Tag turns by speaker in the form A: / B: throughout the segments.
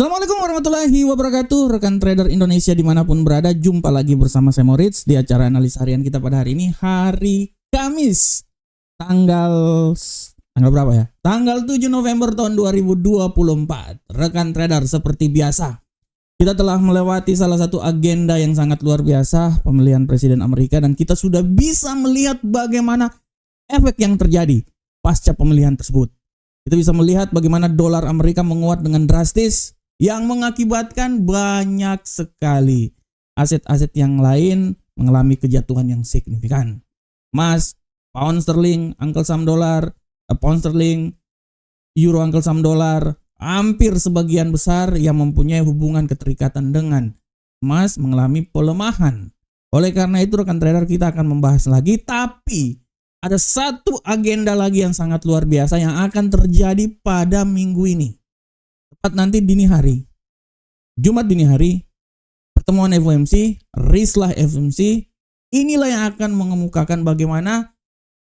A: Assalamualaikum warahmatullahi wabarakatuh. Rekan trader Indonesia dimanapun berada, jumpa lagi bersama saya Moritz di acara analisa harian kita pada hari ini, hari Kamis, tanggal berapa ya? Tanggal 7 November tahun 2024. Rekan trader, seperti biasa, kita telah melewati salah satu agenda yang sangat luar biasa, pemilihan presiden Amerika, dan kita sudah bisa melihat bagaimana efek yang terjadi pasca pemilihan tersebut. Kita bisa melihat bagaimana dolar Amerika menguat dengan drastis, yang mengakibatkan banyak sekali aset-aset yang lain mengalami kejatuhan yang signifikan. Emas, pound sterling, angkel saham dolar, pound sterling, euro angkel saham dolar, hampir sebagian besar yang mempunyai hubungan keterikatan dengan emas mengalami pelemahan. Oleh karena itu rekan trader, kita akan membahas lagi, tapi ada satu agenda lagi yang sangat luar biasa yang akan terjadi pada minggu ini. Tepat nanti dini hari, Jumat dini hari, pertemuan FOMC, rislah FOMC, inilah yang akan mengemukakan bagaimana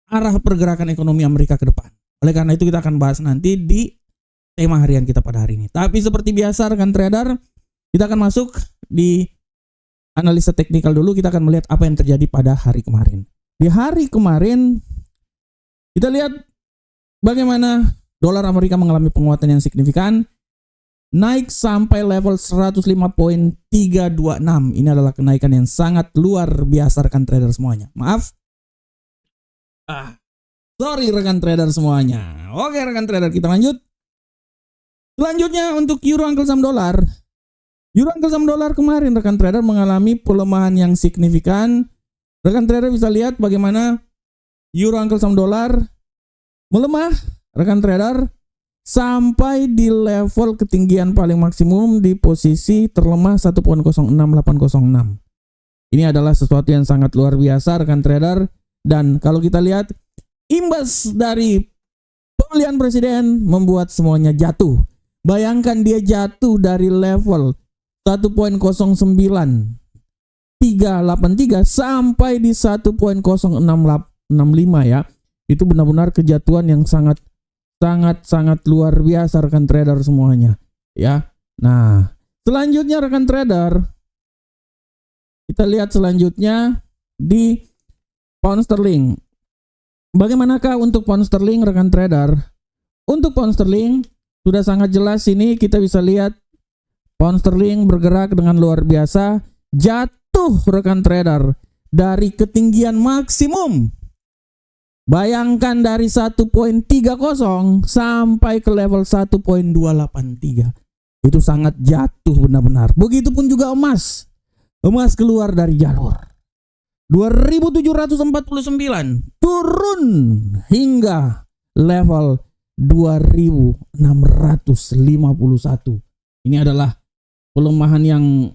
A: arah pergerakan ekonomi Amerika ke depan. Oleh karena itu kita akan bahas nanti di tema harian kita pada hari ini. Tapi seperti biasa rekan trader, kita akan masuk di analisa teknikal dulu. Kita akan melihat apa yang terjadi pada hari kemarin. Di hari kemarin kita lihat bagaimana dolar Amerika mengalami penguatan yang signifikan, naik sampai level 105.326. Ini adalah kenaikan yang sangat luar biasa rekan trader semuanya. Maaf. Sorry rekan trader semuanya. Oke rekan trader, kita lanjut. Selanjutnya untuk euro angkel saham dolar. Euro angkel saham dolar kemarin rekan trader mengalami pelemahan yang signifikan. Rekan trader bisa lihat bagaimana euro angkel saham dolar melemah rekan trader sampai di level ketinggian paling maksimum di posisi terlemah 1.06806. Ini adalah sesuatu yang sangat luar biasa rekan trader, dan kalau kita lihat imbas dari pemilihan presiden membuat semuanya jatuh. Bayangkan dia jatuh dari level 1.09383 sampai di 1.0665 ya. Itu benar-benar kejatuhan yang sangat luar biasa rekan trader semuanya ya. Nah, selanjutnya rekan trader, kita lihat selanjutnya di pound sterling. Bagaimanakah untuk pound sterling rekan trader? Untuk pound sterling sudah sangat jelas, ini kita bisa lihat pound sterling bergerak dengan luar biasa, jatuh rekan trader dari ketinggian maksimum. Bayangkan dari 1.30 sampai ke level 1.283. Itu sangat jatuh benar-benar. Begitupun juga emas. Emas keluar dari jalur 2.749 turun hingga level 2.651. Ini adalah pelemahan yang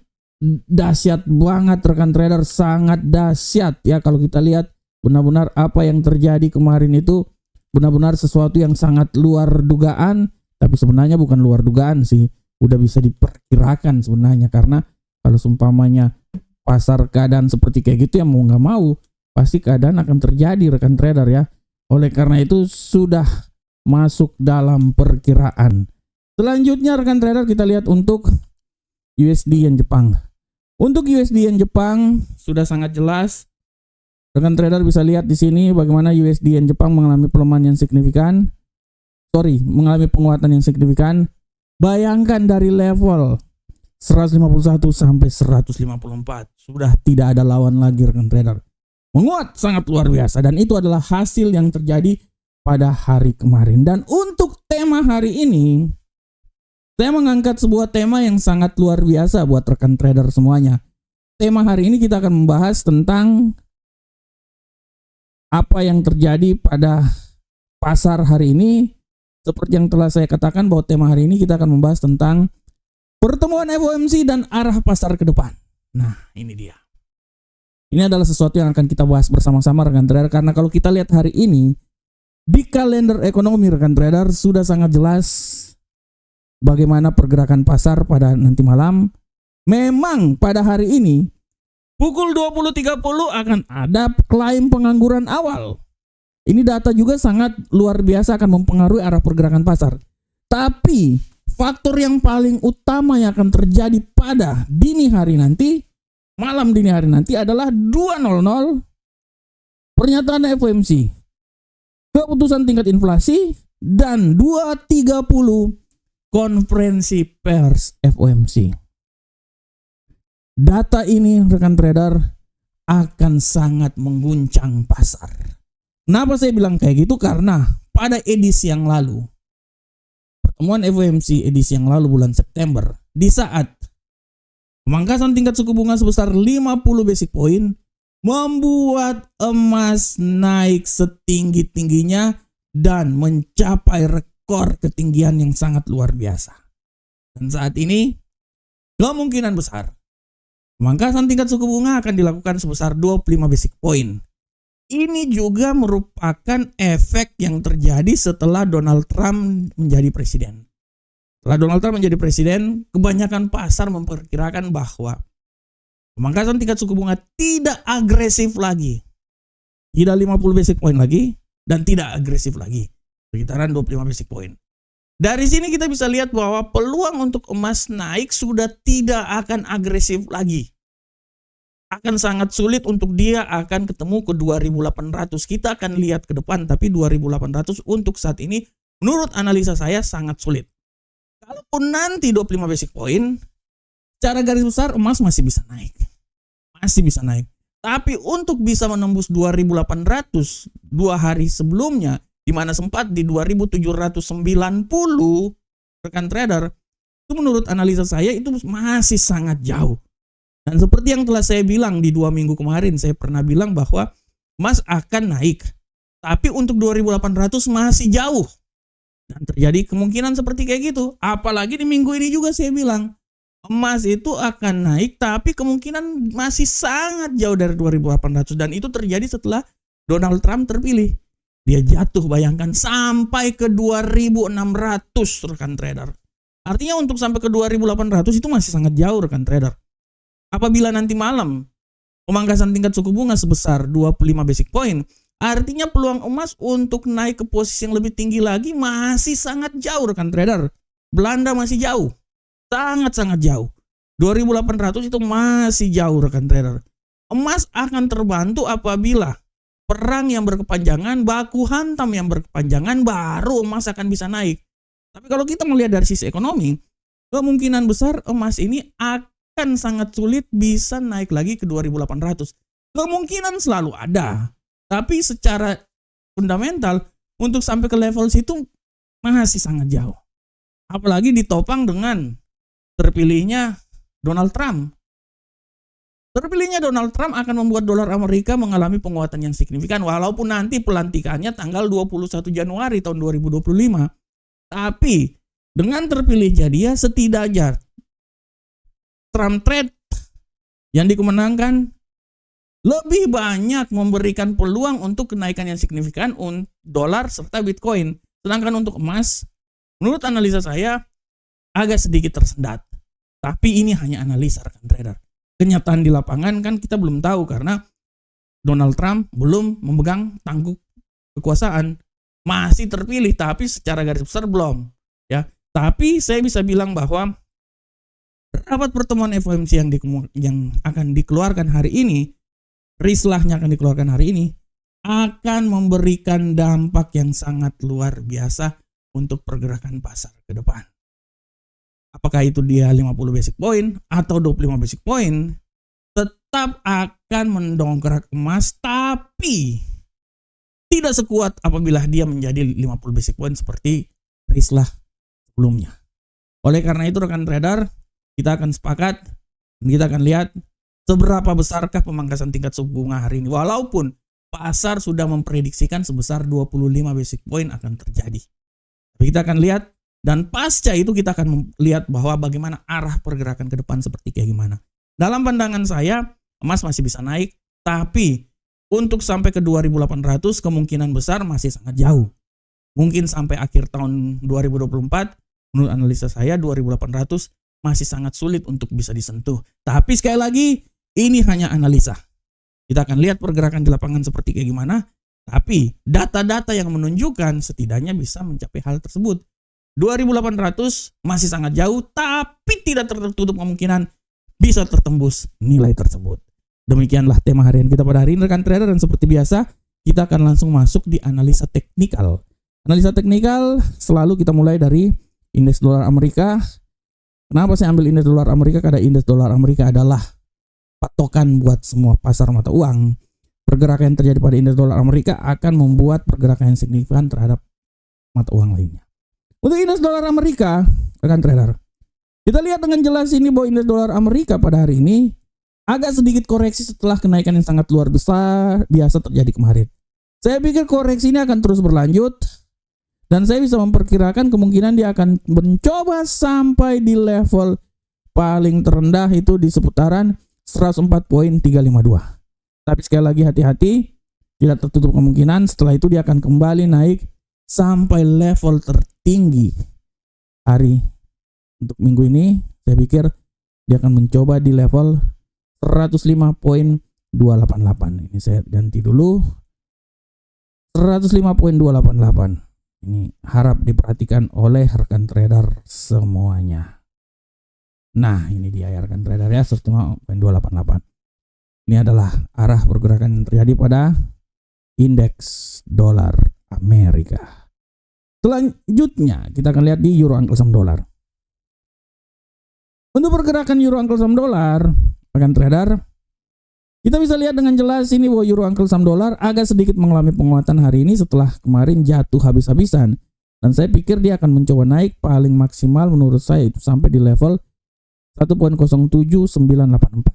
A: dahsyat banget rekan trader, sangat dahsyat ya. Kalau kita lihat benar-benar apa yang terjadi kemarin itu benar-benar sesuatu yang sangat luar dugaan. Tapi sebenarnya bukan luar dugaan sih, udah bisa diperkirakan sebenarnya. Karena kalau seumpamanya pasar keadaan seperti kayak gitu, ya mau nggak mau pasti keadaan akan terjadi rekan trader ya. Oleh karena itu sudah masuk dalam perkiraan. Selanjutnya rekan trader, kita lihat untuk USD yen Jepang. Untuk USD yen Jepang sudah sangat jelas. Rekan trader bisa lihat di sini bagaimana USD yen Jepang mengalami pelemahan yang signifikan. Mengalami penguatan yang signifikan. Bayangkan dari level 151 sampai 154. Sudah tidak ada lawan lagi rekan trader. Menguat sangat luar biasa, dan itu adalah hasil yang terjadi pada hari kemarin. Dan untuk tema hari ini, saya mengangkat sebuah tema yang sangat luar biasa buat rekan trader semuanya. Tema hari ini kita akan membahas tentang apa yang terjadi pada pasar hari ini. Seperti yang telah saya katakan bahwa tema hari ini kita akan membahas tentang pertemuan FOMC dan arah pasar ke depan. Nah, ini dia. Ini adalah sesuatu yang akan kita bahas bersama-sama rekan trader, karena kalau kita lihat hari ini di kalender ekonomi rekan trader sudah sangat jelas bagaimana pergerakan pasar pada nanti malam. Memang pada hari ini pukul 20.30 akan ada klaim pengangguran awal. Ini data juga sangat luar biasa, akan mempengaruhi arah pergerakan pasar. Tapi faktor yang paling utama yang akan terjadi pada dini hari nanti, malam dini hari nanti adalah 2.00 pernyataan FOMC, keputusan tingkat inflasi, dan 2.30 konferensi pers FOMC. Data ini rekan trader akan sangat mengguncang pasar. Kenapa saya bilang kayak gitu? Karena pada edisi yang lalu, pertemuan FOMC edisi yang lalu bulan September, di saat pemangkasan tingkat suku bunga sebesar 50 basic point membuat emas naik setinggi-tingginya dan mencapai rekor ketinggian yang sangat luar biasa. Dan saat ini kemungkinan besar pemangkasan tingkat suku bunga akan dilakukan sebesar 25 basic point. Ini juga merupakan efek yang terjadi setelah Donald Trump menjadi presiden. Setelah Donald Trump menjadi presiden, kebanyakan pasar memperkirakan bahwa pemangkasan tingkat suku bunga tidak agresif lagi. Tidak 50 basic point lagi dan tidak agresif lagi. Sekitaran 25 basic point. Dari sini kita bisa lihat bahwa peluang untuk emas naik sudah tidak akan agresif lagi. Akan sangat sulit untuk dia akan ketemu ke 2.800. Kita akan lihat ke depan, tapi 2.800 untuk saat ini menurut analisa saya sangat sulit. Kalaupun nanti 25 basic point, secara garis besar emas masih bisa naik. Masih bisa naik. Tapi untuk bisa menembus 2.800 2 hari sebelumnya, di mana sempat di 2.790, rekan trader, itu menurut analisa saya itu masih sangat jauh. Dan seperti yang telah saya bilang di 2 minggu kemarin, saya pernah bilang bahwa emas akan naik. Tapi untuk 2.800 masih jauh. Dan terjadi kemungkinan seperti kayak gitu. Apalagi di minggu ini juga saya bilang, emas itu akan naik, tapi kemungkinan masih sangat jauh dari 2.800. Dan itu terjadi setelah Donald Trump terpilih. Dia jatuh, bayangkan, sampai ke 2.600, rekan trader. Artinya untuk sampai ke 2.800 itu masih sangat jauh, rekan trader. Apabila nanti malam pemangkasan tingkat suku bunga sebesar 25 basic point, artinya peluang emas untuk naik ke posisi yang lebih tinggi lagi masih sangat jauh, rekan trader. Belanda masih jauh. Sangat-sangat jauh. 2.800 itu masih jauh, rekan trader. Emas akan terbantu apabila perang yang berkepanjangan, baku hantam yang berkepanjangan, baru emas akan bisa naik. Tapi kalau kita melihat dari sisi ekonomi, kemungkinan besar emas ini akan sangat sulit bisa naik lagi ke 2.800. Kemungkinan selalu ada. Tapi secara fundamental, untuk sampai ke level situ masih sangat jauh. Apalagi ditopang dengan terpilihnya Donald Trump. Terpilihnya Donald Trump akan membuat dolar Amerika mengalami penguatan yang signifikan, walaupun nanti pelantikannya tanggal 21 Januari tahun 2025. Tapi dengan terpilihnya dia, setidaknya Trump trade yang dikemenangkan lebih banyak memberikan peluang untuk kenaikan yang signifikan untuk dolar serta Bitcoin. Sedangkan untuk emas, menurut analisa saya agak sedikit tersendat. Tapi ini hanya analisa, rekan trader. Kenyataan di lapangan kan kita belum tahu karena Donald Trump belum memegang tangguh kekuasaan. Masih terpilih tapi secara garis besar belum, ya. Tapi saya bisa bilang bahwa rapat pertemuan FOMC yang akan dikeluarkan hari ini, rislahnya akan dikeluarkan hari ini, akan memberikan dampak yang sangat luar biasa untuk pergerakan pasar ke depan. Apakah itu dia 50 basic point atau 25 basic point, tetap akan mendongkrak emas, tapi tidak sekuat apabila dia menjadi 50 basic point seperti rislah sebelumnya. Oleh karena itu, rekan trader, kita akan sepakat dan kita akan lihat seberapa besarkah pemangkasan tingkat suku bunga hari ini. Walaupun pasar sudah memprediksikan sebesar 25 basic point akan terjadi. Tapi kita akan lihat, dan pasca itu kita akan lihat bahwa bagaimana arah pergerakan ke depan seperti kayak gimana. Dalam pandangan saya, emas masih bisa naik, tapi untuk sampai ke 2.800 kemungkinan besar masih sangat jauh. Mungkin sampai akhir tahun 2024, menurut analisa saya 2.800 masih sangat sulit untuk bisa disentuh. Tapi sekali lagi, ini hanya analisa. Kita akan lihat pergerakan di lapangan seperti kayak gimana. Tapi data-data yang menunjukkan setidaknya bisa mencapai hal tersebut. 2800 masih sangat jauh, tapi tidak tertutup kemungkinan bisa tertembus nilai tersebut. Demikianlah tema harian kita pada hari ini rekan trader, dan seperti biasa kita akan langsung masuk di analisa teknikal. Analisa teknikal selalu kita mulai dari indeks dolar Amerika. Kenapa saya ambil indeks dolar Amerika? Karena indeks dolar Amerika adalah patokan buat semua pasar mata uang. Pergerakan yang terjadi pada indeks dolar Amerika akan membuat pergerakan yang signifikan terhadap mata uang lainnya. Untuk indeks dolar Amerika, rekan trader, kita lihat dengan jelas ini bahwa indeks dolar Amerika pada hari ini agak sedikit koreksi setelah kenaikan yang sangat luar biasa terjadi kemarin. Saya pikir koreksi ini akan terus berlanjut, dan saya bisa memperkirakan kemungkinan dia akan mencoba sampai di level paling terendah itu di seputaran 104.352. Tapi sekali lagi hati-hati, tidak tertutup kemungkinan setelah itu dia akan kembali naik sampai level tertinggi hari untuk minggu ini. Saya pikir dia akan mencoba di level 105.288. Ini saya ganti dulu 105.288. Ini harap diperhatikan oleh rekan trader semuanya. Nah, ini dia ya rekan trader ya, 105.288. Ini adalah arah pergerakan yang terjadi pada indeks dolar Amerika. Selanjutnya kita akan lihat di euro angkel saham dolar. Untuk pergerakan euro angkel saham dolar, rekan trader, kita bisa lihat dengan jelas ini bahwa euro angkel saham dolar agak sedikit mengalami penguatan hari ini setelah kemarin jatuh habis-habisan. Dan saya pikir dia akan mencoba naik paling maksimal menurut saya itu sampai di level 1.07984.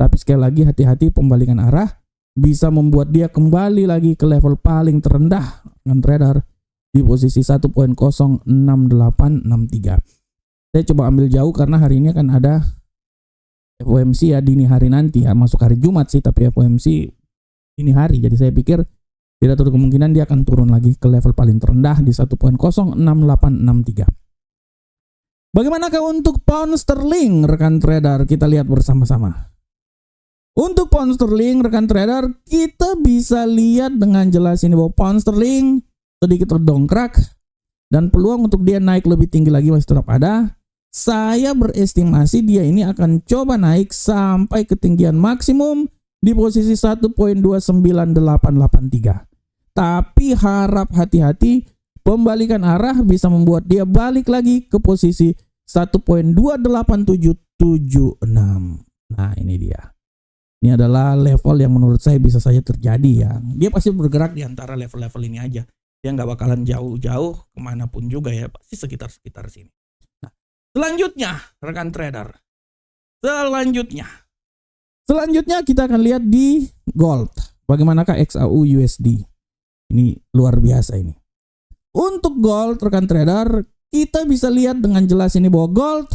A: Tapi sekali lagi hati-hati, pembalikan arah bisa membuat dia kembali lagi ke level paling terendah dengan trader di posisi 1.06863. Saya coba ambil jauh karena hari ini akan ada FOMC ya dini hari nanti ya, masuk hari Jumat sih, tapi FOMC dini hari. Jadi saya pikir tidak terlalu kemungkinan dia akan turun lagi ke level paling terendah di 1.06863. Bagaimanakah untuk pound sterling rekan trader? Kita lihat bersama-sama. Untuk pound sterling rekan trader, kita bisa lihat dengan jelas ini bahwa pound sterling sedikit terdongkrak dan peluang untuk dia naik lebih tinggi lagi masih tetap ada. Saya berestimasi dia ini akan coba naik sampai ketinggian maksimum di posisi 1.29883. Tapi harap hati-hati, pembalikan arah bisa membuat dia balik lagi ke posisi 1.28776. Nah, ini dia. Ini adalah level yang menurut saya bisa saja terjadi ya. Dia pasti bergerak di antara level-level ini aja. Dia nggak bakalan jauh-jauh kemanapun juga ya. Pasti sekitar-sekitar sini. Nah, selanjutnya rekan trader. Selanjutnya kita akan lihat di gold. Bagaimanakah XAU USD? Ini luar biasa ini. Untuk gold rekan trader, kita bisa lihat dengan jelas ini bahwa gold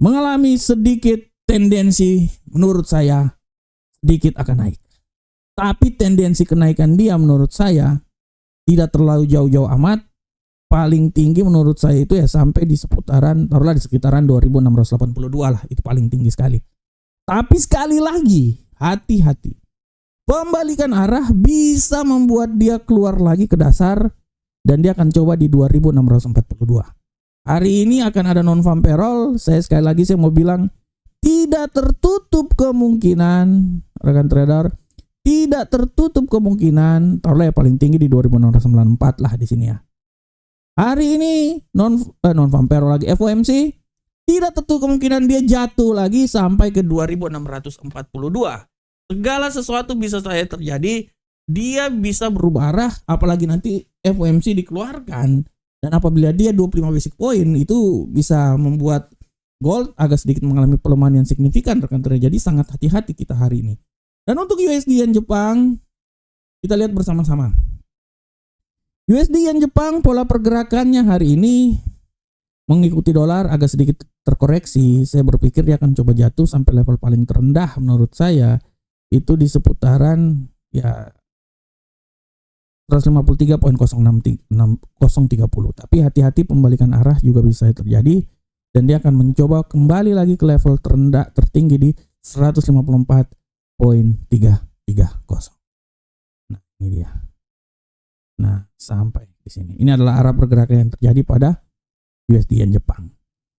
A: mengalami sedikit tendensi menurut saya sedikit akan naik. Tapi tendensi kenaikan dia menurut saya tidak terlalu jauh-jauh amat. Paling tinggi menurut saya itu ya sampai di seputaran, taruhlah di sekitaran 2682 lah. Itu paling tinggi sekali. Tapi sekali lagi, hati-hati. Pembalikan arah bisa membuat dia keluar lagi ke dasar dan dia akan coba di 2642. Hari ini akan ada non-farm payroll. Saya mau bilang tidak tertutup kemungkinan rekan trader, tidak tertutup kemungkinan taruhlah ya paling tinggi di 2694 lah di sini ya. Hari ini non-farm payroll lagi FOMC, tidak tertutup kemungkinan dia jatuh lagi sampai ke 2642. Segala sesuatu bisa saja terjadi, dia bisa berubah arah apalagi nanti FOMC dikeluarkan, dan apabila dia 25 basic point itu bisa membuat gold agak sedikit mengalami pelemahan yang signifikan rekan trader. Jadi sangat hati-hati kita hari ini. Dan untuk USD Yen Jepang, kita lihat bersama-sama. USD Yen Jepang pola pergerakannya hari ini mengikuti dolar agak sedikit terkoreksi. Saya berpikir dia akan coba jatuh sampai level paling terendah menurut saya itu di seputaran ya 153.030. Tapi hati-hati, pembalikan arah juga bisa terjadi dan dia akan mencoba kembali lagi ke level terendah tertinggi di 154.330. Nah, ini dia. Nah, sampai di sini. Ini adalah arah pergerakan yang terjadi pada USD Yen Jepang.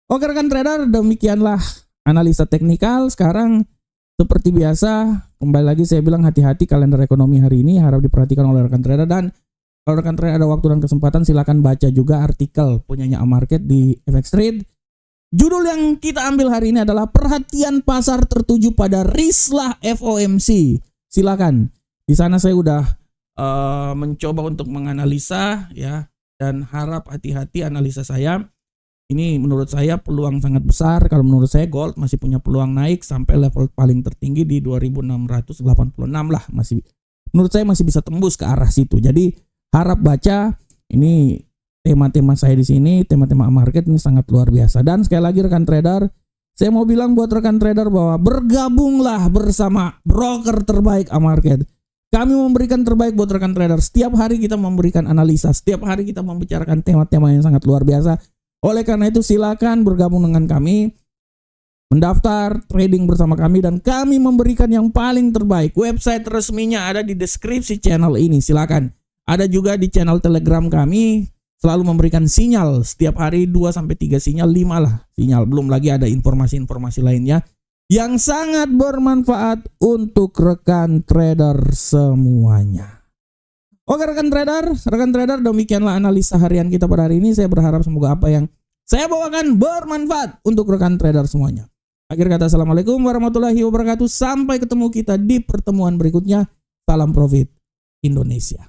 A: Oke rekan trader, demikianlah analisa teknikal. Sekarang seperti biasa, kembali lagi saya bilang hati-hati kalender ekonomi hari ini harap diperhatikan oleh rekan trader, dan kalau rekan trader ada waktu dan kesempatan silakan baca juga artikel punyanya Amarket di FX Trade. Judul yang kita ambil hari ini adalah perhatian pasar tertuju pada Rislah FOMC. Silakan. Di sana saya udah mencoba untuk menganalisa ya, dan harap hati-hati analisa saya. Ini menurut saya peluang sangat besar. Kalau menurut saya gold masih punya peluang naik sampai level paling tertinggi di 2686 lah, menurut saya masih bisa tembus ke arah situ. Jadi harap baca ini tema-tema saya di sini, tema-tema market ini sangat luar biasa. Dan sekali lagi rekan trader, saya mau bilang buat rekan trader bahwa bergabunglah bersama broker terbaik Amarket. Kami memberikan terbaik buat rekan trader. Setiap hari kita memberikan analisa, setiap hari kita membicarakan tema-tema yang sangat luar biasa. Oleh karena itu silakan bergabung dengan kami, mendaftar trading bersama kami, dan kami memberikan yang paling terbaik. Website resminya ada di deskripsi channel ini, silakan. Ada juga di channel Telegram kami, selalu memberikan sinyal setiap hari 2-3 sinyal, 5 lah sinyal. Belum lagi ada informasi-informasi lainnya yang sangat bermanfaat untuk rekan trader semuanya. Oke rekan trader, demikianlah analisa harian kita pada hari ini. Saya berharap semoga apa yang saya bawakan bermanfaat untuk rekan trader semuanya. Akhir kata, assalamualaikum warahmatullahi wabarakatuh. Sampai ketemu kita di pertemuan berikutnya. Salam profit Indonesia.